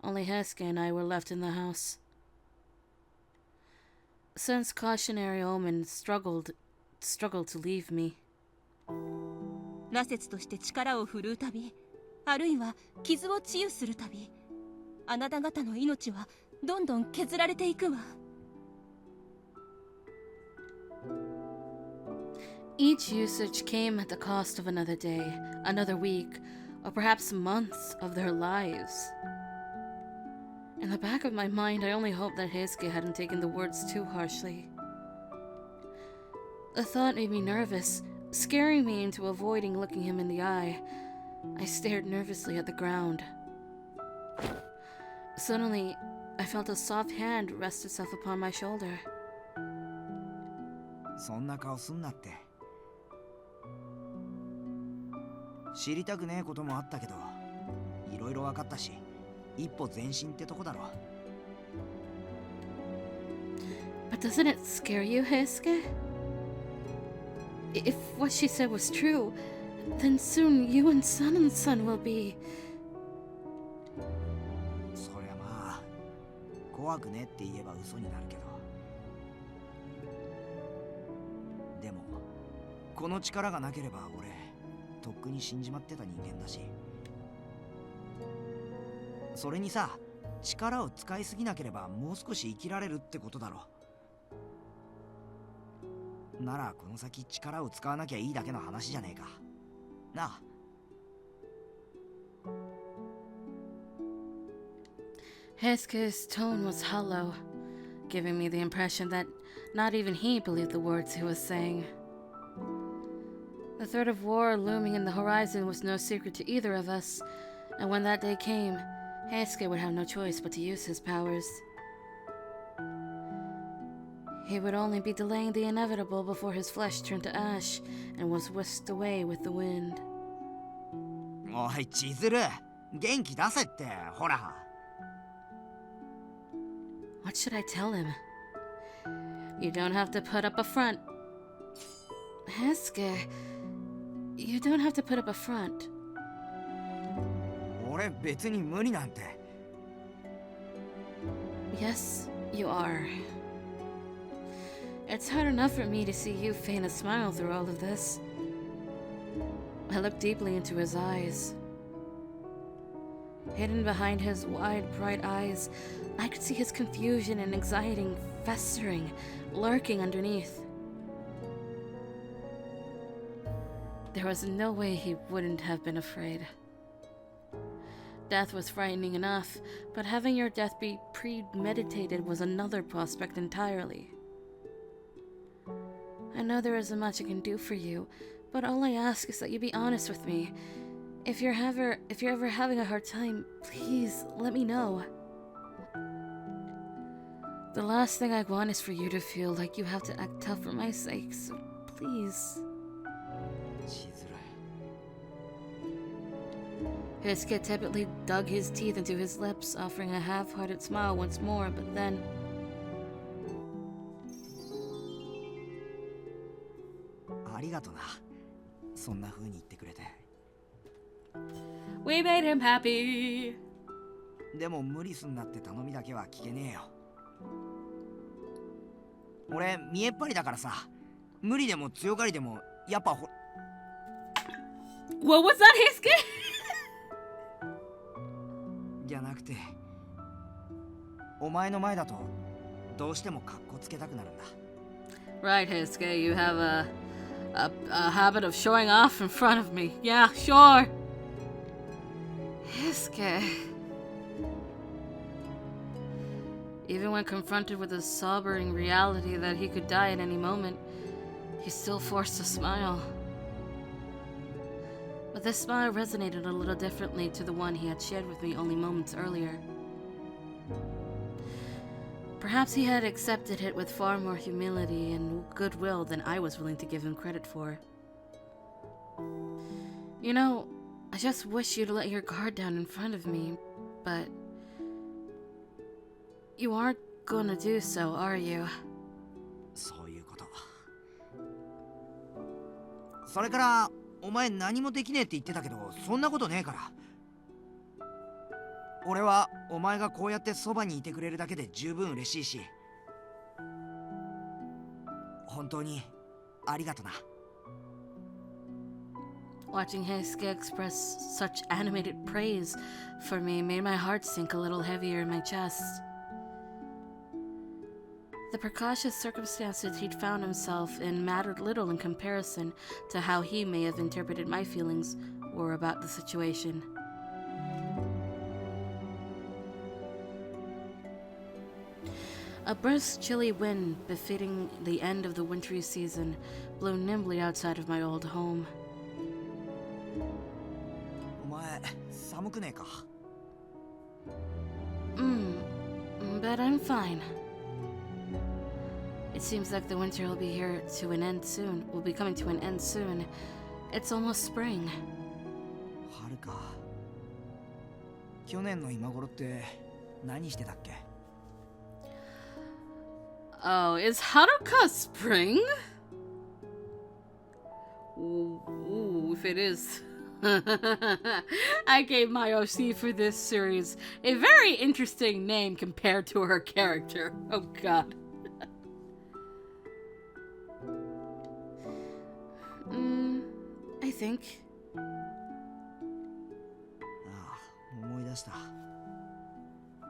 Only Heisuke and I were left in the house. Since cautionary omen struggled to leave me. 羅刹として力を振るう旅、あるいは傷を治癒する旅、あなた方の命はどんどん削られていくわ。Each usage came at the cost of another day, another week, or perhaps months of their lives. In the back of my mind, I only hoped that Heisuke hadn't taken the words too harshly. The thought made me nervous, scaring me into avoiding looking him in the eye. I stared nervously at the ground. Suddenly, I felt a soft hand rest itself upon my shoulder. そんな顔すんなって。知りたくねえこともあったけど、いろいろ分かったし、一歩前進ってとこだろ。But doesn't it scare you, Heisuke? If what she said was true, then soon you and son will be... そりゃまあ、怖くねって言えば嘘になるけど。でも、この力がなければ俺、とっくに死んじまってた人間だし。それにさ、力を使いすぎなければもう少し生きられるってことだろ。ならこの先力を使わなきゃいいだけの話じゃねえか。なあ。Heisuke's tone was hollow, giving me the impression that not even he believed the words he was saying. The threat of war looming in the horizon was no secret to either of us, and when that day came, Heisuke would have no choice but to use his powers. He would only be delaying the inevitable before his flesh turned to ash and was whisked away with the wind. おい、千鶴、元気出せって、ほら。What should I tell him? You don't have to put up a front. Heisuke, you don't have to put up a front. 俺別に無理なんて。Yes, you are. It's hard enough for me to see you feign a smile through all of this. I looked deeply into his eyes. Hidden behind his wide, bright eyes, I could see his confusion and anxiety festering, lurking underneath. There was no way he wouldn't have been afraid. Death was frightening enough, but having your death be premeditated was another prospect entirely. I know there isn't much I can do for you, but all I ask is that you be honest with me. If you're ever having a hard time, please let me know. The last thing I want is for you to feel like you have to act tough for my sake, so please. Heisuke tepidly dug his teeth into his lips, offering a half-hearted smile once more, but then... We made him happy! でも無理すんなって頼みだけは聞けねえよ。俺見えっ張りだからさ、無理でも強がりでもやっぱほ。What was that, Heisuke? じゃなくて、お前の前だとどうしても格好つけたくなるんだ。Right, Heisuke, you have a habit of showing off in front of me. Yeah, sure. Heisuke. Even when confronted with the sobering reality that he could die at any moment, he still forced a smile. But this smile resonated a little differently to the one he had shared with me only moments earlier. Perhaps he had accepted it with far more humility and goodwill than I was willing to give him credit for. You know, I just wish you'd let your guard down in front of me, but... You aren't gonna do so, are you? そういうこと。それから、お前何もできねえって言ってたけど、そんなことねえから。俺はお前がこうやってそばにいてくれるだけで十分嬉しいし、本当にありがとな。Watching Heisuke express such animated praise for me made my heart sink a little heavier in my chest. The precautious circumstances he'd found himself in mattered little in comparison to how he may have interpreted my feelings were about the situation. A brisk, chilly wind befitting the end of the wintry season blew nimbly outside of my old home. お前寒くねえか？ But I'm fine. It seems like the winter will be here to an end soon. Will be coming to an end soon. It's almost spring. 春か。去年の今頃って何してたっけ？ Oh, is Haruka spring? Ooh, if it is. I gave my OC for this series a very interesting name compared to her character. Oh god. I think. ああ、思い出した。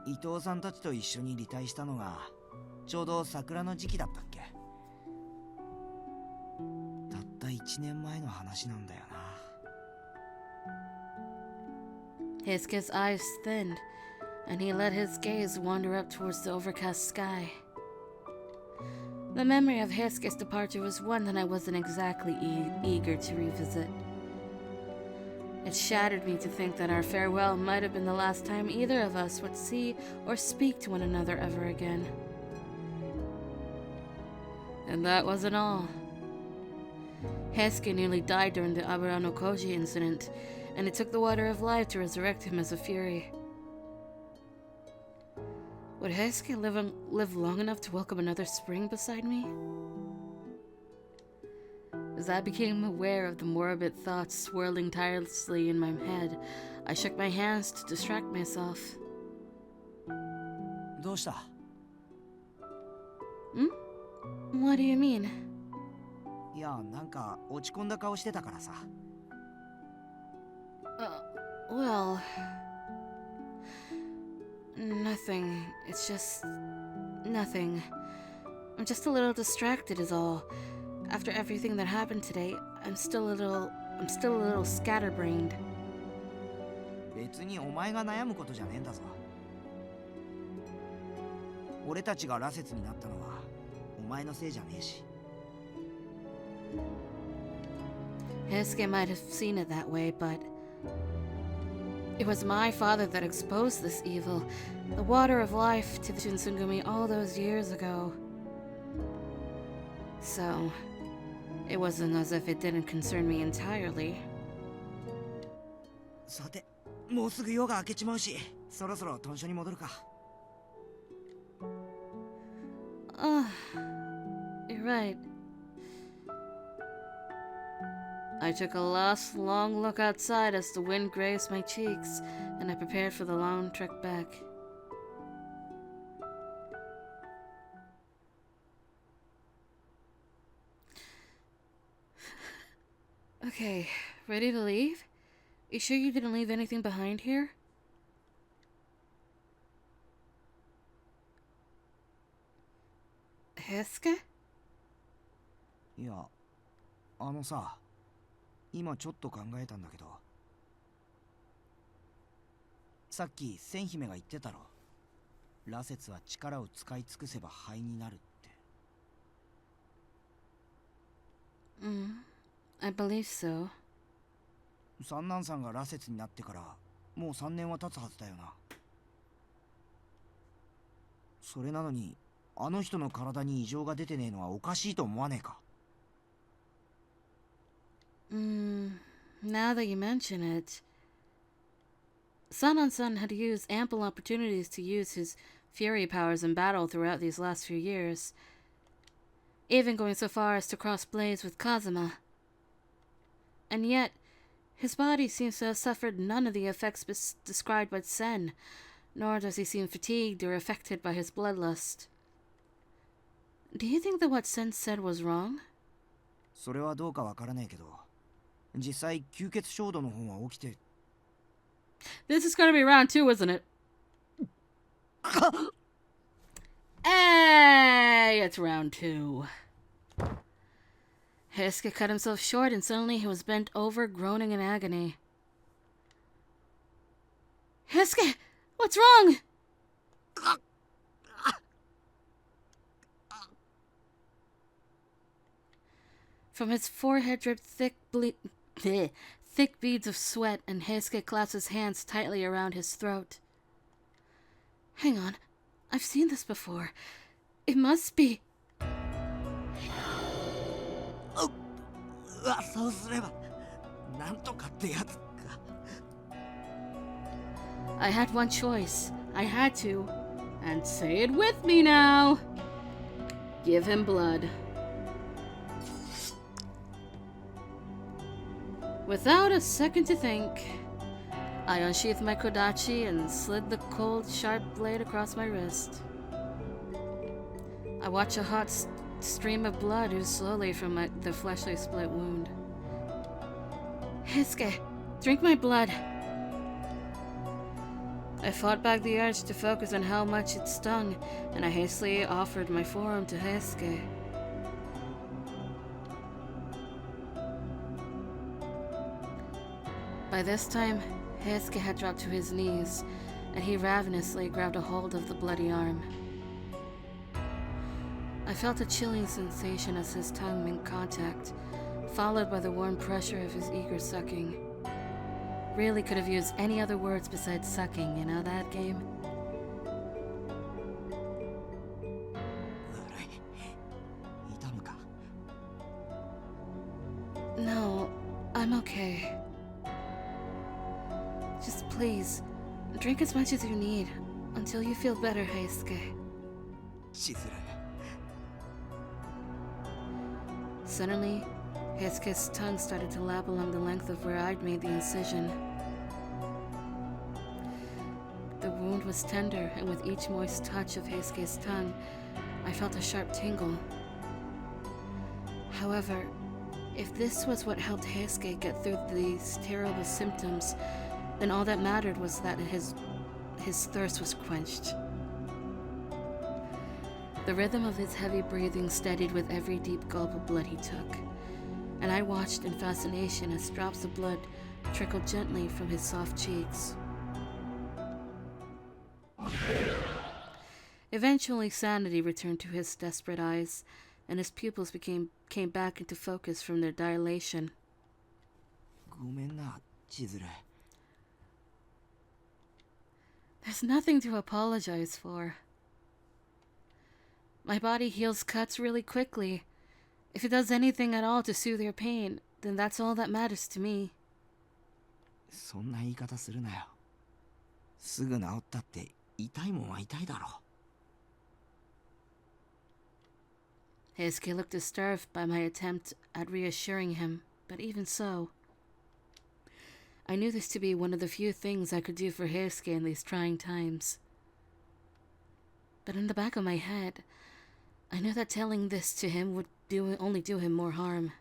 伊藤さんたちと一緒に離隊したのがちょうど桜の時期だったっけ？たった1年前の話なんだよな。Heisuke's eyes thinned, and he let his gaze wander up towards the overcast sky. The memory of Heisuke's departure was one that I wasn't exactly eager to revisit. It shattered me to think that our farewell might have been the last time either of us would see or speak to one another ever again. And that wasn't all. Heisuke nearly died during the Abura no Koji incident, and it took the water of life to resurrect him as a fury. Would Heisuke live long enough to welcome another spring beside me? As I became aware of the morbid thoughts swirling tirelessly in my head, I shook my hands to distract myself. どうした？ What do you mean? いや、なんか落ち込んだ顔してたからさ。Well... Nothing. It's just... nothing. I'm just a little distracted is all. After everything that happened today, I'm still a little scatterbrained. 別にお前が悩むことじゃねえんだぞ。俺たちが羅刹になったのはお前のせいじゃねえし。Heisuke might have seen it that way, but... It was my father that exposed this evil, the water of life, to the Shinsengumi all those years ago. So, it wasn't as if it didn't concern me entirely. さて、もうすぐ夜が明けちまうし、そろそろ豚舎に戻るか。You're right. I took a last long look outside as the wind grazed my cheeks, and I prepared for the long trek back. Okay, ready to leave? You sure you didn't leave anything behind here? Heisuke? いや、あのさ、今ちょっと考えたんだけど、さっき千姫が言ってたろ。羅刹は力を使い尽くせば灰になるって。I believe so. 三男さんが羅刹になってからもう3年は経つはずだよな。それなのにあの人の体に異常が出てねえのはおかしいと思わねえか？ Now that you mention it, Sun had used ample opportunities to use his fury powers in battle throughout these last few years, even going so far as to cross blades with Kazuma. And yet, His body seems to have suffered none of the effects described by Sen, nor does he seem fatigued or affected by his bloodlust. Do you think that what Sen said was wrong? それはどうかわからねえけど、実際吸血衝動の方が起きて。This is gonna be round 2, isn't it? Hey, it's round 2. Heisuke cut himself short and suddenly he was bent over, groaning in agony. Heisuke, what's wrong? From his forehead dripped thick beads of sweat, and Heisuke clasped his hands tightly around his throat. Hang on, I've seen this before. It must be... そうすればなんとかってやつか。 I had one choice. I had to. And say it with me now. Give him blood. Without a second to think, I unsheathed my kodachi and slid the cold, sharp blade across my wrist. I watched a hot stream of blood ooze slowly from the fleshly split wound. Heisuke, drink my blood. I fought back the urge to focus on how much it stung, and I hastily offered my forearm to Heisuke. By this time, Heisuke had dropped to his knees, and he ravenously grabbed a hold of the bloody arm. I felt a chilling sensation as his tongue made contact, followed by the warm pressure of his eager sucking. Really could have used any other words besides sucking, you know that game? No, I'm okay. Just please, drink as much as you need, until you feel better, Heisuke. Suddenly, Heisuke's tongue started to lap along the length of where I'd made the incision. The wound was tender, and with each moist touch of Heisuke's tongue, I felt a sharp tingle. However, if this was what helped Heisuke get through these terrible symptoms, then all that mattered was that his thirst was quenched. The rhythm of his heavy breathing steadied with every deep gulp of blood he took, and I watched in fascination as drops of blood trickled gently from his soft cheeks. Eventually, sanity returned to his desperate eyes, and his pupils came back into focus from their dilation. ごめんな、千鶴。 There's nothing to apologize for. My body heals cuts really quickly. If it does anything at all to soothe your pain, then that's all that matters to me. そんな言い方するなよ。すぐ治ったって痛いもんは痛いだろ。 Heisuke looked disturbed by my attempt at reassuring him, but even so, I knew this to be one of the few things I could do for Heisuke in these trying times. But in the back of my head, I knew that telling this to him would only do him more harm.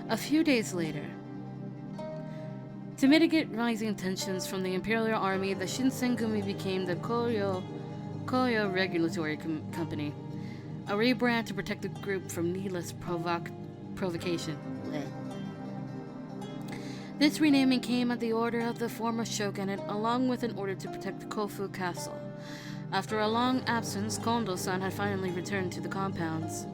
A few days later, to mitigate rising tensions from the Imperial Army, the Shinsengumi became the Koyo Regulatory Company, a rebrand to protect the group from needless provocation. Blech. This renaming came at the order of the former shogunate, along with an order to protect Kofu Castle. After a long absence, Kondo-san had finally returned to the compounds.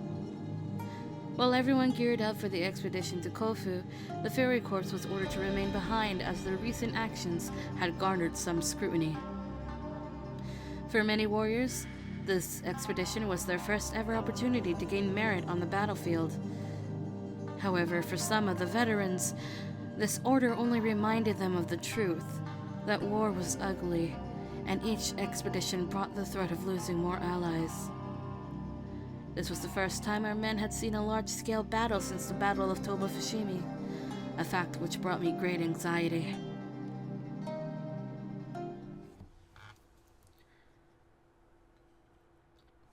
While everyone geared up for the expedition to Kofu, the Fairy Corps was ordered to remain behind as their recent actions had garnered some scrutiny. For many warriors, this expedition was their first ever opportunity to gain merit on the battlefield. However, for some of the veterans, this order only reminded them of the truth, that war was ugly, and each expedition brought the threat of losing more allies. This was the first time our men had seen a large-scale battle since the Battle of Toba Fushimi, a fact which brought me great anxiety.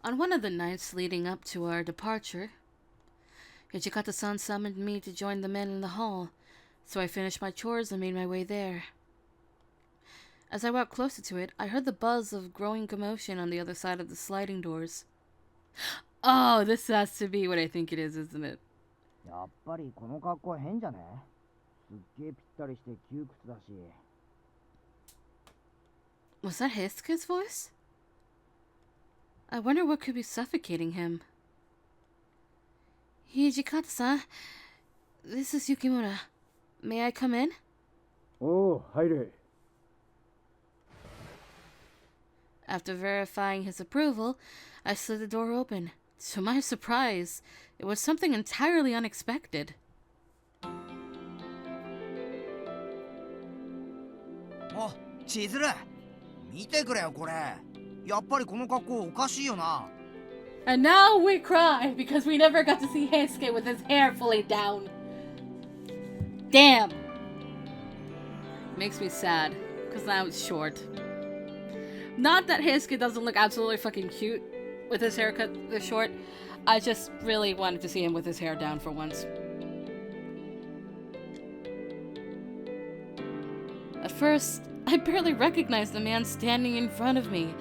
On one of the nights leading up to our departure, Hijikata-san summoned me to join the men in the hall, so I finished my chores and made my way there. As I walked closer to it, I heard the buzz of growing commotion on the other side of the sliding doors. Oh, this has to be what I think it is, isn't it? やっぱりこの格好変じゃね？すっげえぴったりして窮屈だし。Was that Heisuke's voice? I wonder what could be suffocating him. Hijikata-san, this is Yukimura. May I come in? Oh, 入れ。After verifying his approval, I slid the door open. To my surprise, it was something entirely unexpected. お、千鶴、見てくれよこれ。やっぱりこの格好おかしいよな。And now we cry because we never got to see Heisuke with his hair fully down. Damn. Makes me sad, because now it's short. Not that Heisuke doesn't look absolutely fucking cute with his haircut this short. I just really wanted to see him with his hair down for once. At first, I barely recognized the man standing in front of me.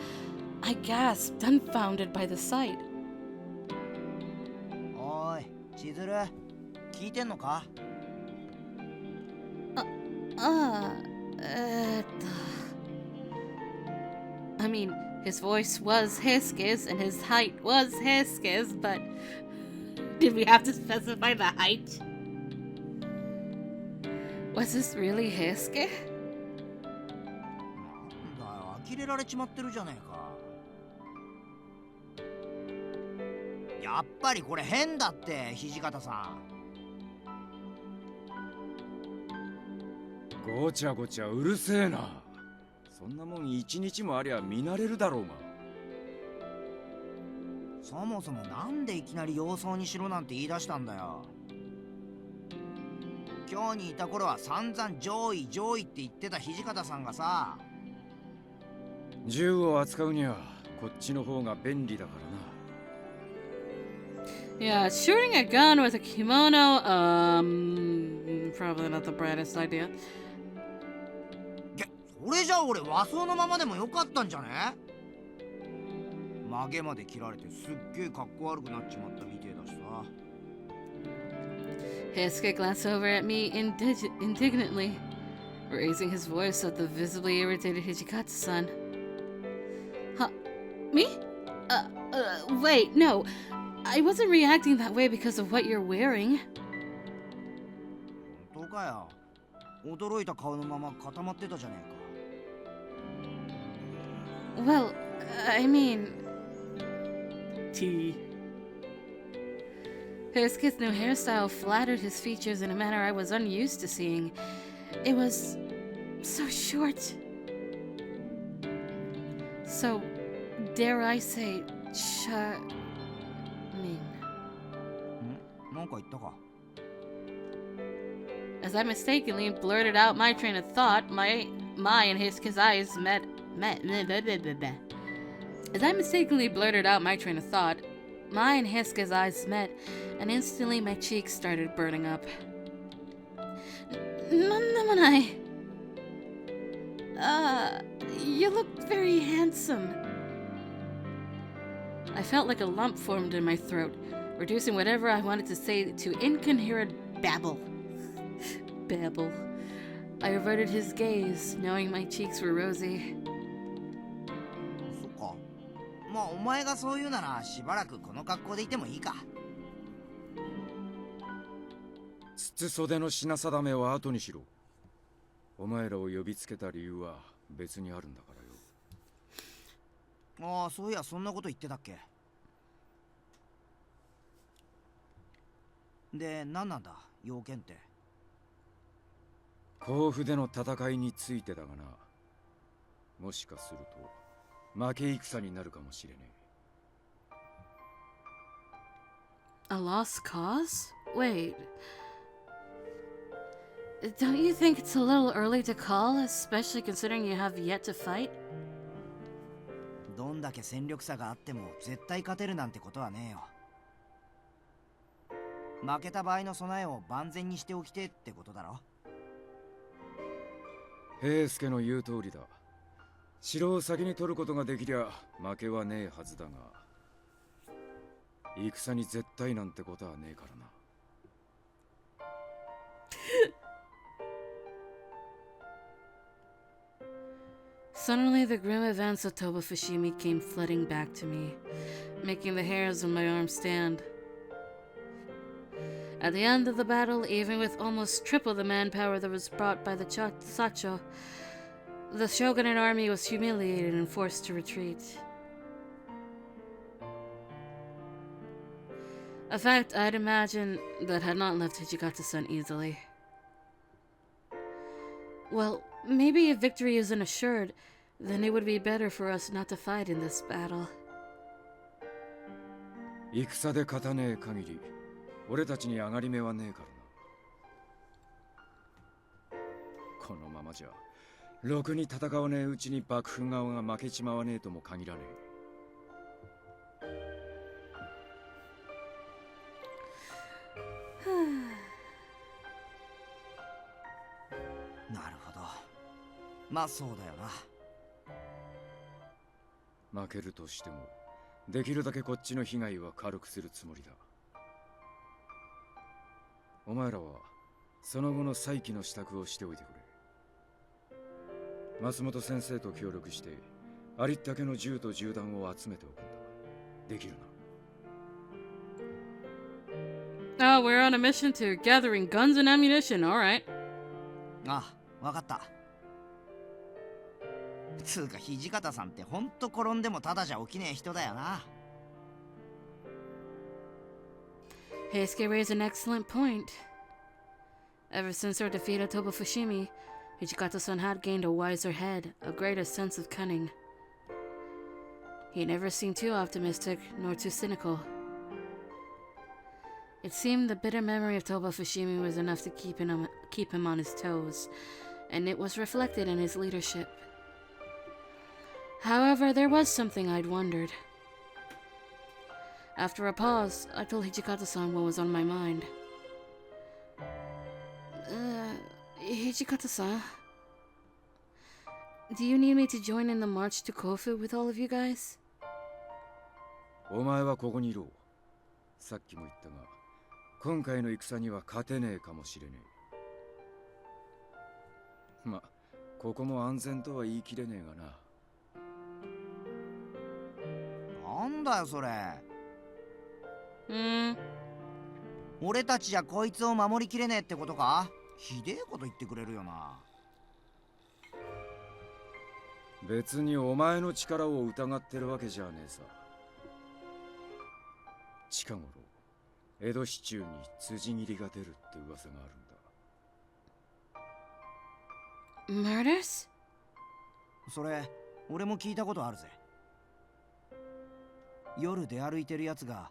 I gasped, dumbfounded by the sight. おい、千鶴、聞いてんのか？ I mean, his voice was Heisuke's and his height was Heisuke's, but did we have to specify the height? Was this really Heisuke? なんだよ、呆れられちまってるじゃねえか。やっぱりこれ変だって、土方さん。ごちゃごちゃうるせえな。そんなもん一日もありゃ見慣れるだろうが。そもそもなんでいきなり様相にしろなんて言い出したんだよ。今日にいた頃は散々上位上位って言ってた土方さんがさ。銃を扱うにはこっちの方が便利だからな。Yeah, shooting a gun with a kimono, probably not the brightest idea. それじゃ俺和装のままでもよかったんじゃね？曲げまで切られてすっげえかっこ悪くなっちまったみてえだしさ。Heisuke glanced over at me indignantly, raising his voice at the visibly irritated Hijikata-san. Huh? Me? Wait, no. I wasn't reacting that way because of what you're wearing. 本当かよ。驚いた顔のまま固まってたじゃねえか。Well, I mean... T. Heisuke's new hairstyle flattered his features in a manner I was unused to seeing. It was so short. So, dare I say, charming. なんか言ったか？ As I mistakenly blurted out my train of thought, my and Heisuke's eyes met. As I mistakenly blurted out my train of thought, my and Heisuke's eyes met, and instantly my cheeks started burning up. Nandamanai. You look very handsome. I felt like a lump formed in my throat, reducing whatever I wanted to say to incoherent babble. Babble. I averted his gaze, knowing my cheeks were rosy. そっか。まあお前がそう言うならしばらくこの格好でいてもいいか。筒袖の品定めは後にしろ。お前らを呼びつけた理由は別にあるんだからよ。ああ、そういやそんなこと言ってたっけ。で、何なんだ要件って。甲府での戦いについてだがな。もしかすると負け戦になるかもしれね A lost cause? Wait. Don't you think it's a little early to call, especially considering you have yet to fight? どんだけ戦力差があっても絶対勝てるなんてことはねえよ。負けた場合の備えを万全にしておきてってことだろ。平助の言う通りだ。城を先に取ることができりゃ負けはねえはずだが、戦に絶対なんてことはねえからな。Suddenly, the grim events of Toba Fushimi came flooding back to me, making the hairs on my arms stand. At the end of the battle, even with almost triple the manpower that was brought by the Sacho, the shogunate army was humiliated and forced to retreat. A fact I'd imagine that had not left Hijikata-san easily. Well, maybe if victory isn't assured, then it would be better for us not to fight in this battle. 戦で勝たねえ限り、俺たちに上がり目はねえからな。このままじゃ、ろくに戦わねえうちに幕府側が負けちまわねえとも限らねなるほど。まあそうだよな。負けるとしても、できるだけこっちの被害は軽くするつもりだ。お前らはその後の再起の支度をしておいてくれ。松本先生と協力してありったけの銃と銃弾を集めておくんだ。できるな。Oh, we're on a mission to gathering guns and ammunition, alright. ああ、わかった。つうか土方さんってほんと転んでもただじゃ起きねえ人だよな。Heisuke raised an excellent point. Ever since our defeat at Toba Fushimi, Hijikata-san had gained a wiser head, a greater sense of cunning. He never seemed too optimistic nor too cynical. It seemed the bitter memory of Toba Fushimi was enough to keep him on his toes, and it was reflected in his leadership. However, there was something I'd wondered. After a pause, I told Hijikata-san what was on my mind. Hijikata-san, do you need me to join in the march to Kofu with all of you guys? お前はここにいろ。さっきも言ったが、今回の戦には勝てねえかもしれねえ。ま、ここも安全とは言い切れねえがな。なんだよそれ。Hmm. 俺たちじゃこいつを守りきれねえってことか？ひでえこと言ってくれるよな。別にお前の力を疑ってるわけじゃねえさ。近頃江戸市中に辻斬りが出るって噂があるんだ。 Murders? それ俺も聞いたことあるぜ。夜出歩いてるやつが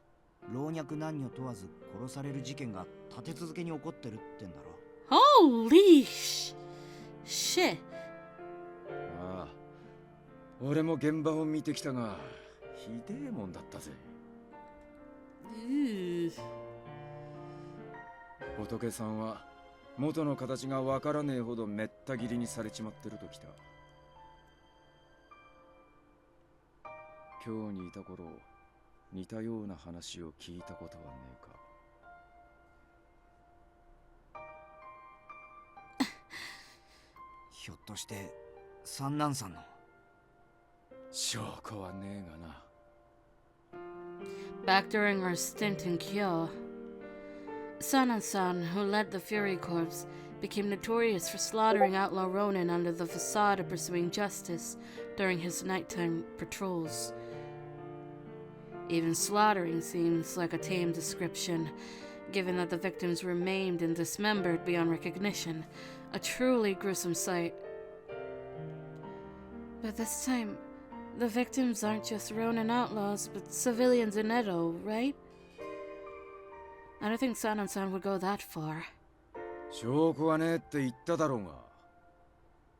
老若男女問わず殺される事件が立て続けに起こってるってんだろ。Holy shit. ああ、俺も現場を見てきたがひでえもんだったぜ。仏さんは元の形がわからねえほどめった切りにされちまってるときた。今日にいた頃似たような話を聞いたことはねえか。ひょっとして三男さんの。証拠はねえがな。Back during our stint in Kyo, Sanan-san, who led the Fury Corps, became notorious for slaughtering outlaw Ronin under the facade of pursuing justice during his nighttime patrols. Even slaughtering seems like a tame description, given that the victims were maimed and dismembered beyond recognition, a truly gruesome sight. But this time, the victims aren't just Ronin outlaws, but civilians in Edo, right? I don't think Sanan-san would go that far. 証拠はねえって言っただろうが。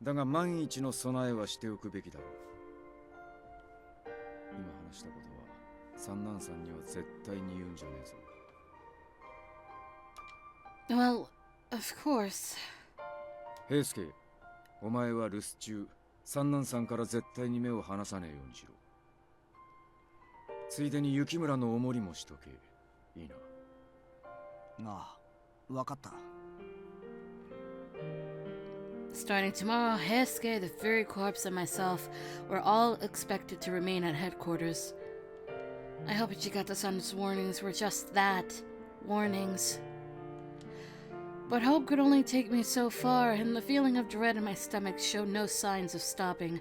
だが万一の備えはしておくべきだろう。今話したことは三男さんには絶対に言うんじゃねえぞ。Well, of course. 平助、お前は留守中、三男さんから絶対に目を離さねえようにしろ。ついでに雪村のお守りもしとけ。いいな。ああ、わかった。Starting tomorrow, Heisuke, the Fury Corps, and myself were all expected to remain at headquarters. I hope Ichigata-san's warnings were just that, warnings. But hope could only take me so far, and the feeling of dread in my stomach showed no signs of stopping.